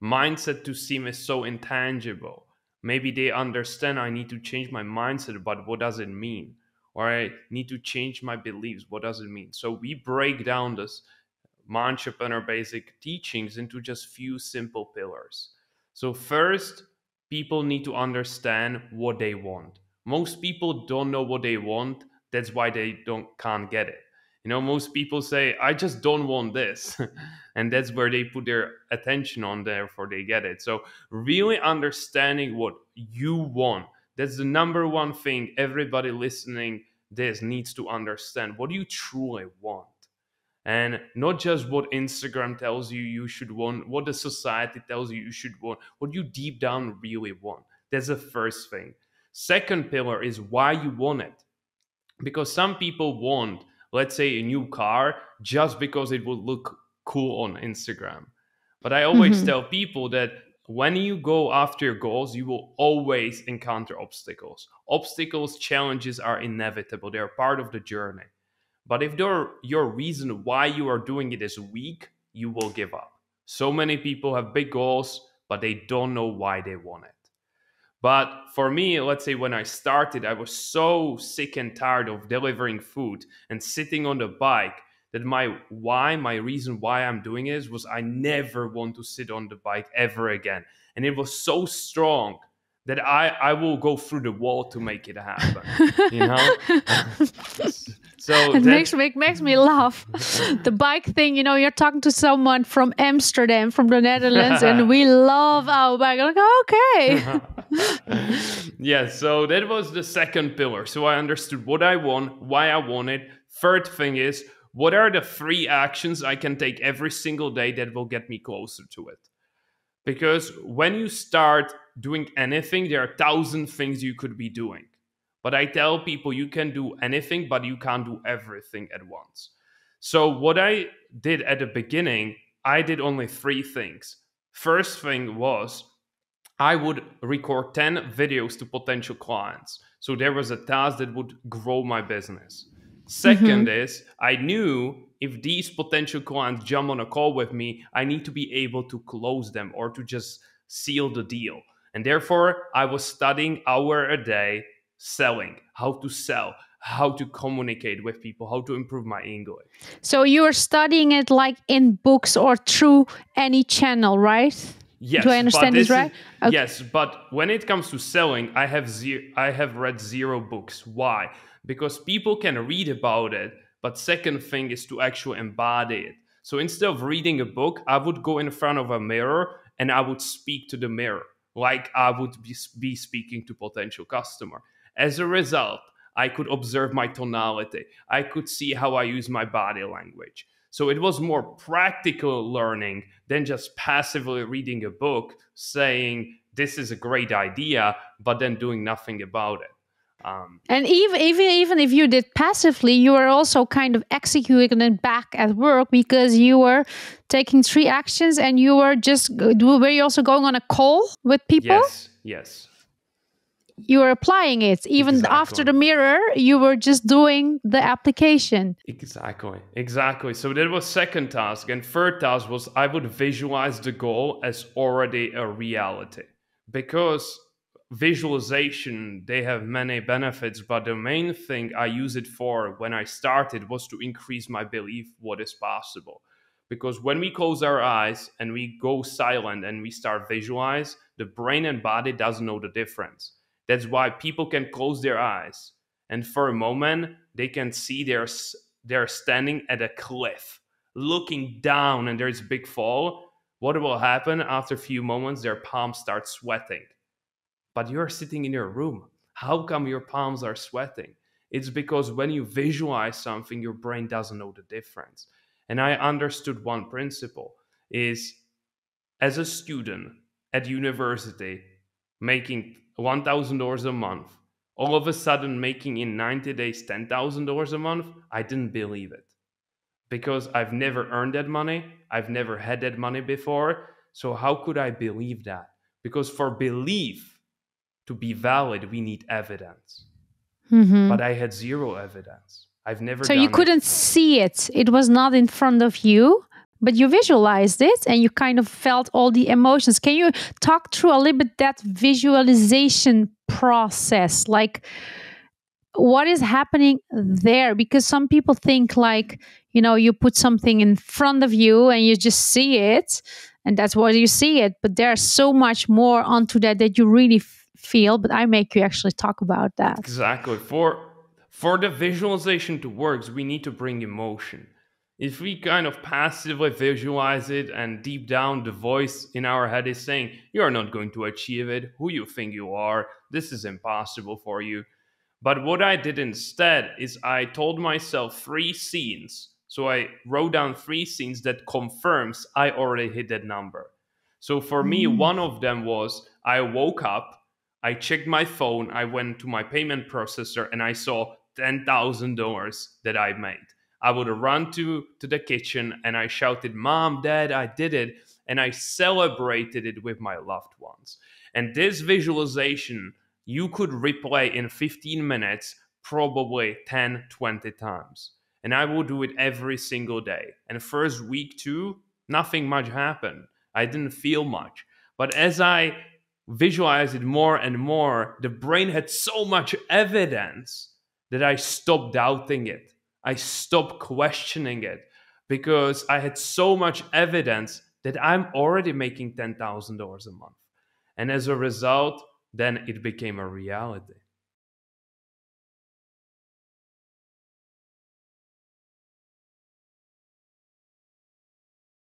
mindset to seem is so intangible. Maybe they understand I need to change my mindset, but what does it mean? Or I need to change my beliefs. What does it mean? So we break down this entrepreneur basic teachings into just few simple pillars. So first, people need to understand what they want. Most people don't know what they want. That's why they can't get it. Most people say, I just don't want this. And that's where they put their attention on, therefore they get it. So really understanding what you want, that's the number one thing everybody listening this needs to understand. What do you truly want? And not just what Instagram tells you you should want, what the society tells you you should want, what you deep down really want. That's the first thing. Second pillar is why you want it. Because some people want, let's say, a new car just because it will look cool on Instagram. But I always tell people that when you go after your goals, you will always encounter obstacles. Obstacles, challenges are inevitable. They are part of the journey. But if your reason why you are doing it is weak, you will give up. So many people have big goals, but they don't know why they want it. But for me, let's say when I started, I was so sick and tired of delivering food and sitting on the bike that my reason why I'm doing it was I never want to sit on the bike ever again. And it was so strong that I will go through the wall to make it happen, So it makes me laugh. The bike thing, you're talking to someone from Amsterdam, from the Netherlands, and we love our bike. I'm like, okay. Yeah, so that was the second pillar. So I understood what I want, why I want it. Third thing is, what are the 3 actions I can take every single day that will get me closer to it? Because when you start doing anything, there are 1,000 things you could be doing. But I tell people you can do anything, but you can't do everything at once. So what I did at the beginning, I did only 3 things. First thing was I would record 10 videos to potential clients. So there was a task that would grow my business. Second is I knew if these potential clients jump on a call with me, I need to be able to close them or to just seal the deal. And therefore, I was studying hour a day, selling, how to sell, how to communicate with people, how to improve my English. So you are studying it like in books or through any channel, right? Yes. Do I understand this right? Okay. Yes, but when it comes to selling, I have read 0 books. Why? Because people can read about it, but second thing is to actually embody it. So instead of reading a book, I would go in front of a mirror and I would speak to the mirror like I would be speaking to potential customer. As a result, I could observe my tonality. I could see how I use my body language. So it was more practical learning than just passively reading a book saying, this is a great idea, but then doing nothing about it. And even if you did passively, you were also kind of executing it back at work because you were taking 3 actions and you were were you also going on a call with people? Yes. You were applying it. Even after the mirror, you were just doing the application. Exactly. So that was second task. And third task was I would visualize the goal as already a reality. Because visualization, they have many benefits, but the main thing I use it for when I started was to increase my belief what is possible. Because when we close our eyes and we go silent and we start visualize, the brain and body doesn't know the difference. That's why people can close their eyes and for a moment they can see they're standing at a cliff, looking down, and there's a big fall. What will happen after a few moments? Their palms start sweating. But you're sitting in your room. How come your palms are sweating? It's because when you visualize something, your brain doesn't know the difference. And I understood one principle is, as a student at university, making $1,000 a month, all of a sudden making in 90 days $10,000 a month, I didn't believe it. Because I've never earned that money. I've never had that money before. So how could I believe that? Because for belief to be valid, we need evidence. But I had 0 evidence. I've never done it. So you couldn't see it. It was not in front of you, but you visualized it and you kind of felt all the emotions. Can you talk through a little bit that visualization process? Like, what is happening there? Because some people think like, you know, you put something in front of you and you just see it, and that's what you see it. But there's so much more onto that that you really feel. But I make you actually talk about that. Exactly. For the visualization to work, we need to bring emotion. If we kind of passively visualize it and deep down the voice in our head is saying, you are not going to achieve it, who you think you are, this is impossible for you. But what I did instead is I told myself 3 scenes. So I wrote down 3 scenes that confirms I already hit that number. So for me, Mm. one of them was I woke up, I checked my phone, I went to my payment processor, and I saw $10,000 that I made. I would run to the kitchen and I shouted, Mom, Dad, I did it. And I celebrated it with my loved ones. And this visualization, you could replay in 15 minutes, probably 10, 20 times. And I would do it every single day. And first week, too, nothing much happened. I didn't feel much. But as I visualized it more and more, the brain had so much evidence that I stopped doubting it. I stopped questioning it because I had so much evidence that I'm already making $10,000 a month. And as a result, then it became a reality.